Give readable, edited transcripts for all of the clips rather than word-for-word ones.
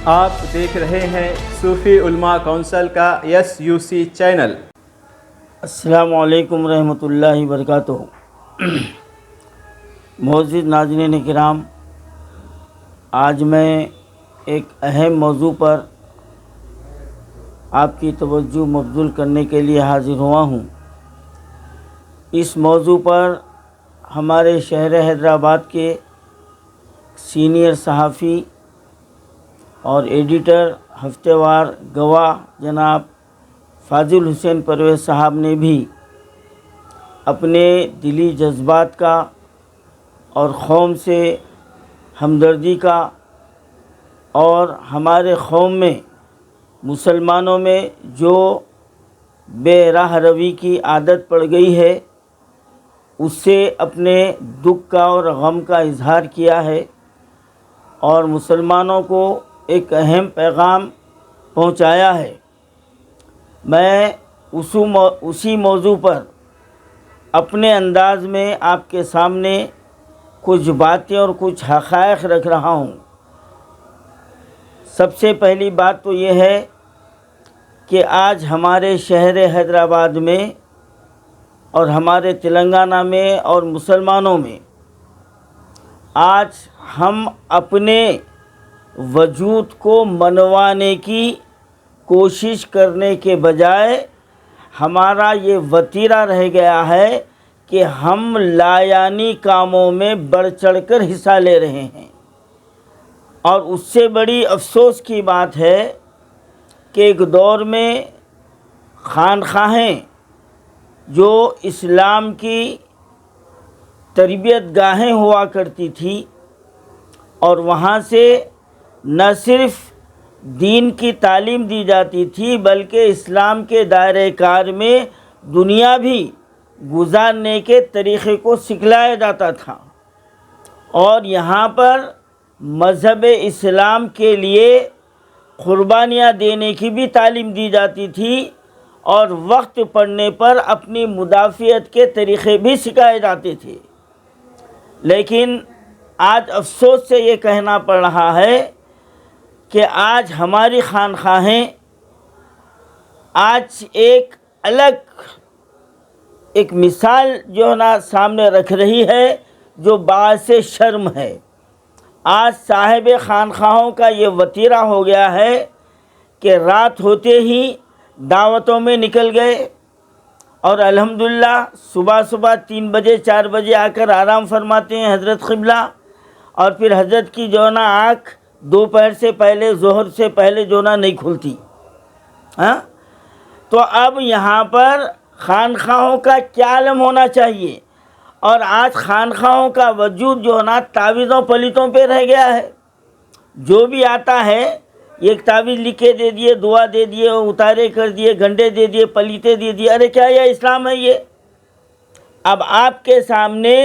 آپ دیکھ رہے ہیں صوفی علماء کونسل کا SUC چینل۔ السلام علیکم رحمۃ اللہ وبرکاتہ۔ معزز ناظرین کرام، آج میں ایک اہم موضوع پر آپ کی توجہ مبذول کرنے کے لیے حاضر ہوا ہوں۔ اس موضوع پر ہمارے شہر حیدرآباد کے سینئر صحافی اور ایڈیٹر ہفتہ وار گواہ جناب فاضل حسین پرویز صاحب نے بھی اپنے دلی جذبات کا اور قوم سے ہمدردی کا اور ہمارے قوم میں مسلمانوں میں جو بے راہ روی کی عادت پڑ گئی ہے اس سے اپنے دکھ کا اور غم کا اظہار کیا ہے اور مسلمانوں کو ایک اہم پیغام پہنچایا ہے۔ میں اسی موضوع پر اپنے انداز میں آپ کے سامنے کچھ باتیں اور کچھ حقائق رکھ رہا ہوں۔ سب سے پہلی بات تو یہ ہے کہ آج ہمارے شہر حیدرآباد میں اور ہمارے تلنگانہ میں اور مسلمانوں میں آج ہم اپنے وجود کو منوانے کی کوشش کرنے کے بجائے ہمارا یہ وتیرہ رہ گیا ہے کہ ہم لایعنی کاموں میں بڑھ چڑھ کر حصہ لے رہے ہیں، اور اس سے بڑی افسوس کی بات ہے کہ ایک دور میں خانقاہیں جو اسلام کی تربیت گاہیں ہوا کرتی تھی اور وہاں سے نہ صرف دین کی تعلیم دی جاتی تھی بلکہ اسلام کے دائرۂ کار میں دنیا بھی گزارنے کے طریقے کو سکھلایا جاتا تھا، اور یہاں پر مذہب اسلام کے لیے قربانیاں دینے کی بھی تعلیم دی جاتی تھی اور وقت پڑنے پر اپنی مدافعت کے طریقے بھی سکھائے جاتے تھے۔ لیکن آج افسوس سے یہ کہنا پڑ رہا ہے کہ آج ہماری خانقاہیں آج ایک الگ ایک مثال جو نا سامنے رکھ رہی ہے جو باعث شرم ہے۔ آج صاحب خانقاہوں کا یہ وتیرہ ہو گیا ہے کہ رات ہوتے ہی دعوتوں میں نکل گئے اور الحمدللہ صبح 3 بجے 4 بجے آ کر آرام فرماتے ہیں حضرت قبلہ، اور پھر حضرت کی جو نا آنکھ دوپہر سے پہلے ظہر سے پہلے جو نا نہیں کھلتی۔ تو اب یہاں پر خانقاہوں کا کیا عالم ہونا چاہیے، اور آج خانقاہوں کا وجود جو نا تعویذوں پلیتوں پہ رہ گیا ہے۔ جو بھی آتا ہے ایک تعویذ لکھ کے دے دیے، دعا دے دیے، اتارے کر دیے، گھنٹے دے دیے، پلیتے دے دیے۔ ارے کیا یہ اسلام ہے؟ یہ اب آپ کے سامنے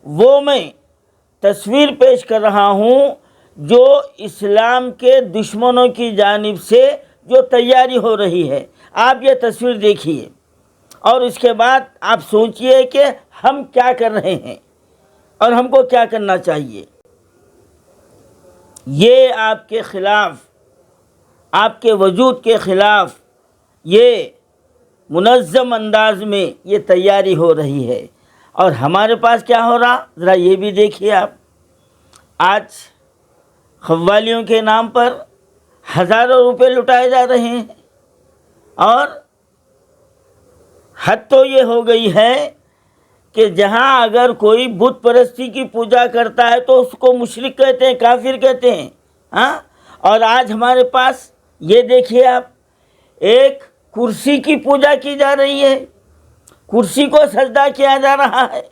وہ میں تصویر پیش کر رہا ہوں جو اسلام کے دشمنوں کی جانب سے جو تیاری ہو رہی ہے۔ آپ یہ تصویر دیکھیے اور اس کے بعد آپ سوچئے کہ ہم کیا کر رہے ہیں اور ہم کو کیا کرنا چاہیے۔ یہ آپ کے خلاف، آپ کے وجود کے خلاف یہ منظم انداز میں یہ تیاری ہو رہی ہے، اور ہمارے پاس کیا ہو رہا ذرا یہ بھی دیکھیے آپ۔ آج قوالیوں کے نام پر ہزاروں روپے لٹائے جا رہے ہیں، اور حد تو یہ ہو گئی ہے کہ جہاں اگر کوئی بت پرستی کی پوجا کرتا ہے تو اس کو مشرک کہتے ہیں، کافر کہتے ہیں۔ اور آج ہمارے پاس یہ دیکھیے آپ، ایک کرسی کی پوجا کی جا رہی ہے، کرسی کو سجدہ کیا جا رہا ہے،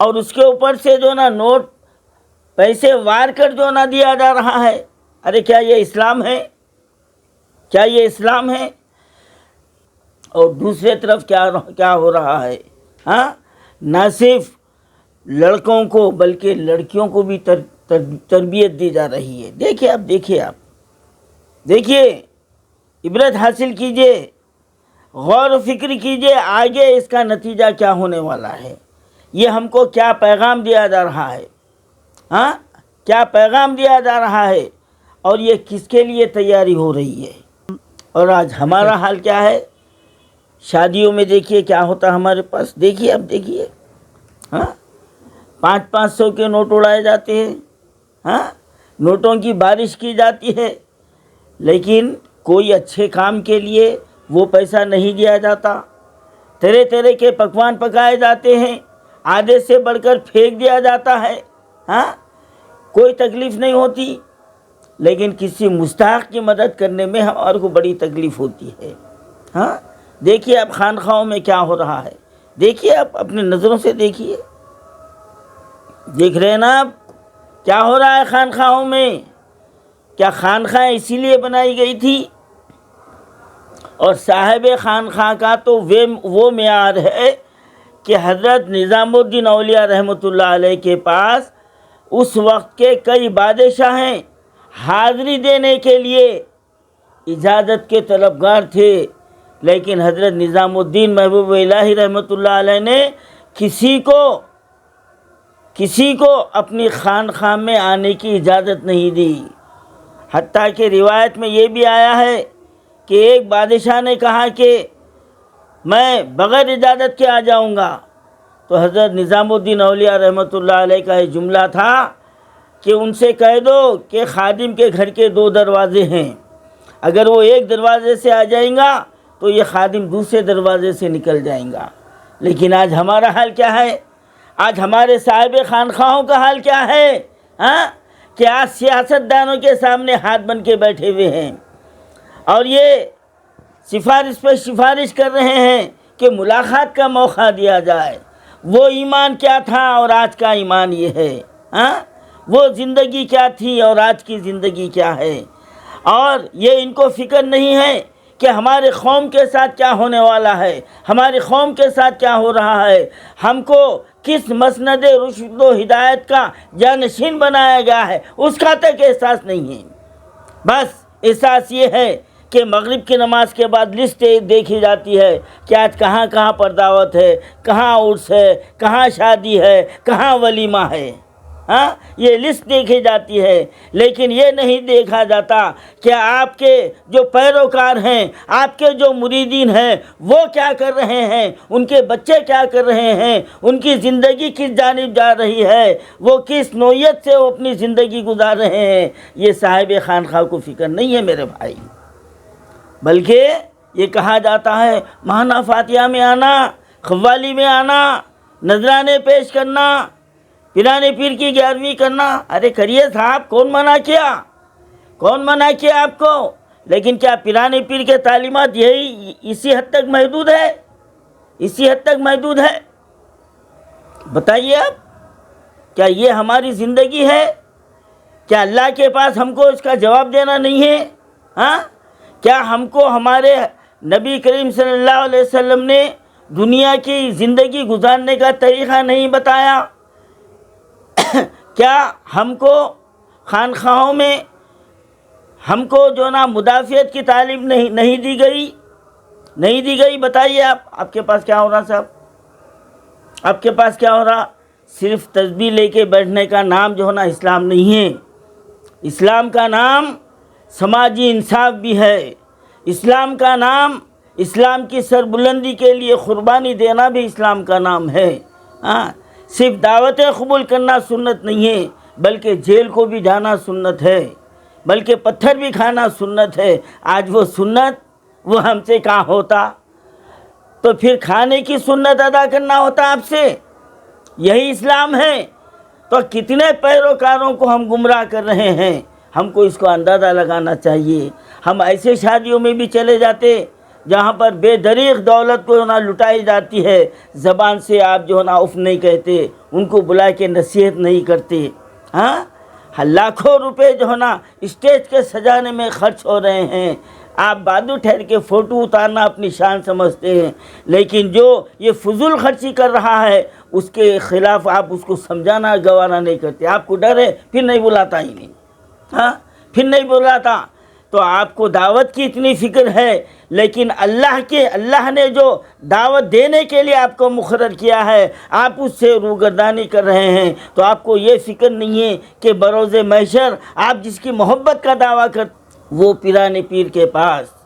اور اس کے اوپر سے جو نا نوٹ پیسے وار کر جو نہ دیا جا رہا ہے۔ ارے کیا یہ اسلام ہے؟ کیا یہ اسلام ہے؟ اور دوسرے طرف کیا ہو رہا ہے؟ نہ صرف لڑکوں کو بلکہ لڑکیوں کو بھی تربیت دی جا رہی ہے۔ دیکھیے آپ دیکھیے، عبرت حاصل کیجئے، غور و فکر کیجئے، آگے اس کا نتیجہ کیا ہونے والا ہے، یہ ہم کو کیا پیغام دیا جا رہا ہے، کیا پیغام دیا جا رہا ہے۔ اور یہ کس کے لیے تیاری ہو رہی ہے؟ اور آج ہمارا حال کیا ہے؟ شادیوں میں دیکھیے کیا ہوتا ہے ہمارے پاس، دیکھیے اب دیکھیے، ہاں 500 کے نوٹ اڑائے جاتے ہیں، ہاں نوٹوں کی بارش کی جاتی ہے، لیکن کوئی اچھے کام کے لیے وہ پیسہ نہیں دیا جاتا۔ طرح طرح کے پکوان پکائے جاتے ہیں، آدھے سے بڑھ کر پھینک دیا جاتا ہے، ہاں کوئی تکلیف نہیں ہوتی، لیکن کسی مستحق کی مدد کرنے میں ہمارے کو بڑی تکلیف ہوتی ہے۔ ہاں دیکھیے اب خانقاہوں میں کیا ہو رہا ہے، دیکھیے اب اپنی نظروں سے دیکھیے، دیکھ رہے ہیں نا اب کیا ہو رہا ہے خانقاہوں میں۔ کیا خانقاہ اسی لیے بنائی گئی تھی؟ اور صاحب خانقاہ کا تو وہ معیار ہے کہ حضرت نظام الدین اولیاء رحمۃ اللہ علیہ کے پاس اس وقت کے کئی بادشاہ ہیں، حاضری دینے کے لیے اجازت کے طلبگار تھے، لیکن حضرت نظام الدین محبوب الہی رحمۃ اللہ علیہ نے کسی کو اپنی خانقاہ میں آنے کی اجازت نہیں دی۔ حتیٰ کہ روایت میں یہ بھی آیا ہے کہ ایک بادشاہ نے کہا کہ میں بغیر اجازت کے آ جاؤں گا، تو حضرت نظام الدین اولیاء رحمۃ اللہ علیہ کا یہ جملہ تھا کہ ان سے کہہ دو کہ خادم کے گھر کے 2 دروازے ہیں، اگر وہ ایک دروازے سے آ جائیں گا تو یہ خادم دوسرے دروازے سے نکل جائیں گا۔ لیکن آج ہمارا حال کیا ہے؟ آج ہمارے صاحب خانقاہوں کا حال کیا ہے؟ ہاں کہ آج سیاست دانوں کے سامنے ہاتھ بن کے بیٹھے ہوئے ہیں اور یہ سفارش پہ سفارش کر رہے ہیں کہ ملاقات کا موقع دیا جائے۔ وہ ایمان کیا تھا اور آج کا ایمان یہ ہے، ہاں وہ زندگی کیا تھی اور آج کی زندگی کیا ہے، اور یہ ان کو فکر نہیں ہے کہ ہمارے قوم کے ساتھ کیا ہونے والا ہے، ہماری قوم کے ساتھ کیا ہو رہا ہے، ہم کو کس مسند رشد و ہدایت کا جانشین بنایا گیا ہے، اس کا تک احساس نہیں ہے۔ بس احساس یہ ہے کہ مغرب کی نماز کے بعد لسٹ دیکھی جاتی ہے کہ آج کہاں کہاں پر دعوت ہے، کہاں عرس ہے، کہاں شادی ہے، کہاں ولیمہ ہے، ہاں یہ لسٹ دیکھی جاتی ہے، لیکن یہ نہیں دیکھا جاتا کہ آپ کے جو پیروکار ہیں، آپ کے جو مریدین ہیں، وہ کیا کر رہے ہیں، ان کے بچے کیا کر رہے ہیں، ان کی زندگی کس جانب جا رہی ہے، وہ کس نوعیت سے وہ اپنی زندگی گزار رہے ہیں۔ یہ صاحب خانقاہ کو فکر نہیں ہے میرے بھائی، بلکہ یہ کہا جاتا ہے ماہانہ فاتحہ میں آنا، قوالی میں آنا، نذرانے پیش کرنا، پیرانے پیر کی 11ویں کرنا۔ ارے کریے صاحب، کون منع کیا آپ کو؟ لیکن کیا پیرانے پیر کے تعلیمات اسی حد تک محدود ہے؟ بتائیے آپ، کیا یہ ہماری زندگی ہے؟ کیا اللہ کے پاس ہم کو اس کا جواب دینا نہیں ہے؟ ہاں کیا ہم کو ہمارے نبی کریم صلی اللہ علیہ وسلم نے دنیا کی زندگی گزارنے کا طریقہ نہیں بتایا؟ کیا ہم کو خانقاہوں میں ہم کو جو نا مدافعت کی تعلیم نہیں دی گئی؟ بتائیے آپ کے پاس کیا ہو رہا صاحب؟ آپ کے پاس کیا ہو رہا؟ صرف تسبیح لے کے بیٹھنے کا نام جو ہے نا اسلام نہیں ہے۔ اسلام کا نام سماجی انصاف بھی ہے، اسلام کا نام اسلام کی سربلندی کے لیے قربانی دینا بھی اسلام کا نام ہے۔ ہاں صرف دعوتیں قبول کرنا سنت نہیں ہے، بلکہ جیل کو بھی جانا سنت ہے، بلکہ پتھر بھی کھانا سنت ہے۔ آج وہ سنت وہ ہم سے کہاں ہوتا؟ تو پھر کھانے کی سنت ادا کرنا ہوتا آپ سے، یہی اسلام ہے۔ تو کتنے پیروکاروں کو ہم گمراہ کر رہے ہیں، ہم کو اس کو اندازہ لگانا چاہیے۔ ہم ایسے شادیوں میں بھی چلے جاتے جہاں پر بے دریغ دولت کو نا لٹائی جاتی ہے، زبان سے آپ جو ہے نا اف نہیں کہتے، ان کو بلا کے نصیحت نہیں کرتے، ہاں لاکھوں روپے جو ہے نا اسٹیج کے سجانے میں خرچ ہو رہے ہیں، آپ بادو ٹھہر کے فوٹو اتارنا اپنی شان سمجھتے ہیں، لیکن جو یہ فضول خرچی کر رہا ہے اس کے خلاف آپ اس کو سمجھانا گوارا نہیں کرتے۔ آپ کو ڈر ہے، پھر نہیں بلاتا ہی نہیں، ہاں پھر نہیں بلاتا تو آپ کو دعوت کی اتنی فکر ہے، لیکن اللہ نے جو دعوت دینے کے لیے آپ کو مقرر کیا ہے آپ اس سے روگردانی کر رہے ہیں، تو آپ کو یہ فکر نہیں ہے کہ بروز محشر آپ جس کی محبت کا دعویٰ کرتے وہ پیران پیر کے پاس،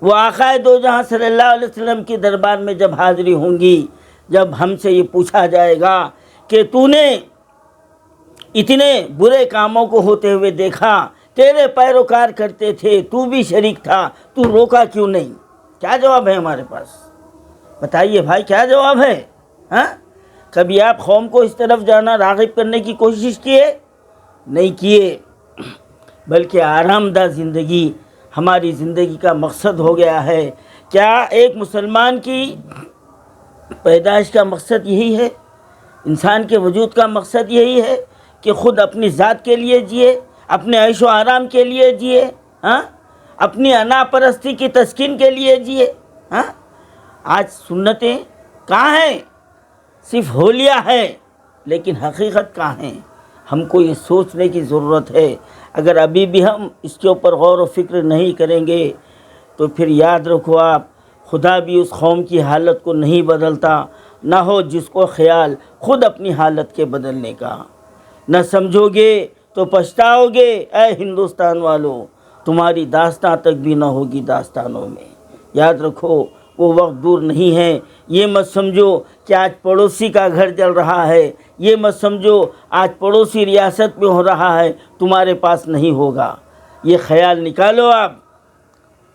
وہ آقائے دو جہاں صلی اللہ علیہ وسلم کی دربار میں جب حاضری ہوں گی، جب ہم سے یہ پوچھا جائے گا کہ تو نے اتنے برے کاموں کو ہوتے ہوئے دیکھا، تیرے پیروکار کرتے تھے، تو بھی شریک تھا، تو روکا کیوں نہیں؟ کیا جواب ہے ہمارے پاس؟ بتائیے بھائی، کیا جواب ہے؟ ہاں، کبھی آپ قوم کو اس طرف جانا راغب کرنے کی کوشش کیے؟ نہیں کیے، بلکہ آرام دہ زندگی ہماری زندگی کا مقصد ہو گیا ہے۔ کیا ایک مسلمان کی پیدائش کا مقصد یہی ہے؟ انسان کے وجود کا مقصد یہی ہے کہ خود اپنی ذات کے لیے جیے، اپنے عیش و آرام کے لیے جیے، ہاں، اپنی انا پرستی کی تسکین کے لیے جیے؟ ہاں، آج سنتیں کہاں ہیں؟ صرف حولیہ ہے، لیکن حقیقت کہاں ہے؟ ہم کو یہ سوچنے کی ضرورت ہے۔ اگر ابھی بھی ہم اس کے اوپر غور و فکر نہیں کریں گے تو پھر یاد رکھو آپ، خدا بھی اس قوم کی حالت کو نہیں بدلتا، نہ ہو جس کو خیال خود اپنی حالت کے بدلنے کا۔ نہ سمجھو گے تو پچھتاؤ گے، اے ہندوستان والو، تمہاری داستان تک بھی نہ ہوگی داستانوں میں۔ یاد رکھو وہ وقت دور نہیں ہے۔ یہ مت سمجھو کہ آج پڑوسی کا گھر جل رہا ہے، یہ مت سمجھو آج پڑوسی ریاست میں ہو رہا ہے تمہارے پاس نہیں ہوگا۔ یہ خیال نکالو آپ۔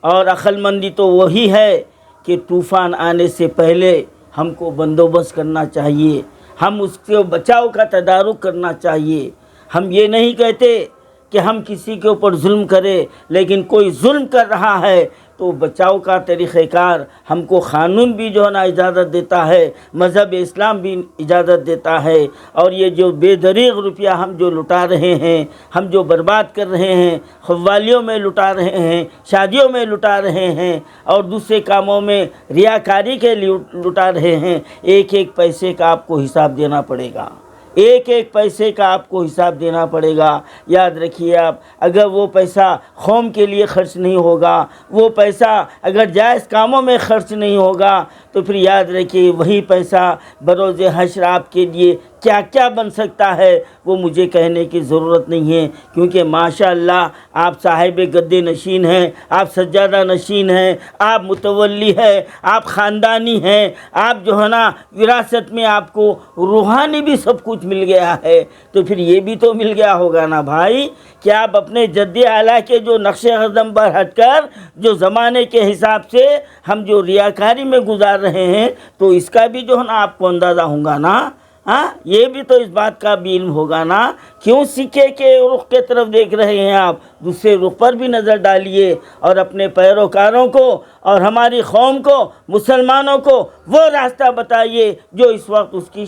اور عقل مندی تو وہی ہے کہ طوفان آنے سے پہلے ہم کو بندوبست کرنا چاہیے، ہم اس سے بچاؤ کا تدارک کرنا چاہیے۔ ہم یہ نہیں کہتے کہ ہم کسی کے اوپر ظلم کریں، لیکن کوئی ظلم کر رہا ہے تو بچاؤ کا طریقہ کار ہم کو قانون بھی جو ہے نا اجازت دیتا ہے، مذہب اسلام بھی اجازت دیتا ہے۔ اور یہ جو بے دریغ روپیہ ہم جو لٹا رہے ہیں، ہم جو برباد کر رہے ہیں، قوالیوں میں لٹا رہے ہیں، شادیوں میں لٹا رہے ہیں، اور دوسرے کاموں میں ریاکاری کے لیے لٹا رہے ہیں، ایک ایک پیسے کا آپ کو حساب دینا پڑے گا، ایک ایک پیسے کا آپ کو حساب دینا پڑے گا۔ یاد رکھیے آپ، اگر وہ پیسہ قوم کے لیے خرچ نہیں ہوگا، وہ پیسہ اگر جائز کاموں میں خرچ نہیں ہوگا، تو پھر یاد رکھیے وہی پیسہ بروز حشر آپ کے لیے کیا کیا بن سکتا ہے وہ مجھے کہنے کی ضرورت نہیں ہے، کیونکہ ماشاءاللہ آپ صاحب گدے نشین ہیں، آپ سجادہ نشین ہیں، آپ متولی ہیں، آپ خاندانی ہیں، آپ جو ہے نا وراثت میں آپ کو روحانی بھی سب کچھ مل گیا ہے، تو پھر یہ بھی تو مل گیا ہوگا نا بھائی، کہ آپ اپنے جد اعلیٰ کے جو نقش قدم پر ہٹ کر جو زمانے کے حساب سے ہم جو ریاکاری میں گزار رہے ہیں، تو اس کا بھی جو ہے نا آپ کو اندازہ ہوگا نا، ہاں، یہ بھی تو اس بات کا بھی علم ہوگا نا۔ کیوں سکے کے رخ کے طرف دیکھ رہے ہیں آپ؟ دوسرے رخ پر بھی نظر ڈالیے اور اپنے پیروکاروں کو اور ہماری قوم کو، مسلمانوں کو وہ راستہ بتائیے جو اس وقت اس کی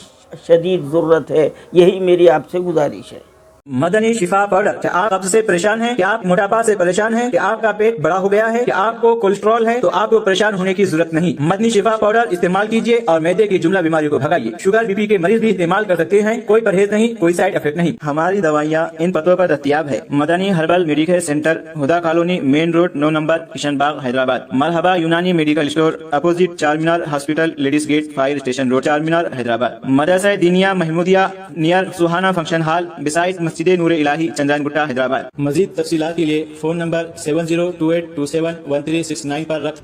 شدید ضرورت ہے۔ یہی میری آپ سے گزارش ہے۔ مدنی شفا پاؤڈر، کیا آپ قبض سے پریشان ہیں؟ کیا آپ موٹاپا سے پریشان ہیں؟ کیا آپ کا پیٹ بڑا ہو گیا ہے؟ کیا آپ کو کولیسٹرول ہے؟ تو آپ کو پریشان ہونے کی ضرورت نہیں۔ مدنی شفا پاؤڈر استعمال کیجئے اور معدے کی جملہ بیماریوں کو بھگائیے۔ شوگر بی پی کے مریض بھی استعمال کر سکتے ہیں، کوئی پرہیز نہیں، کوئی سائیڈ افیکٹ نہیں۔ ہماری دوائیاں ان پتوں پر دستیاب ہے: Madani herbal medical centre, Huda colony, main road, 9 number, Kishan Bagh, Hyderabad. Marhaba Unani medical store, opposite Charminar hospital, ladies gate, fire station road, Charminar, Hyderabad. Madrasa Diniya Mahmoodiya near Sohana function hall, beside Masjid Noor الہی، چندران گٹا، حیدرآباد۔ مزید تفصیلات کے لیے فون نمبر 7028271369 پر رقم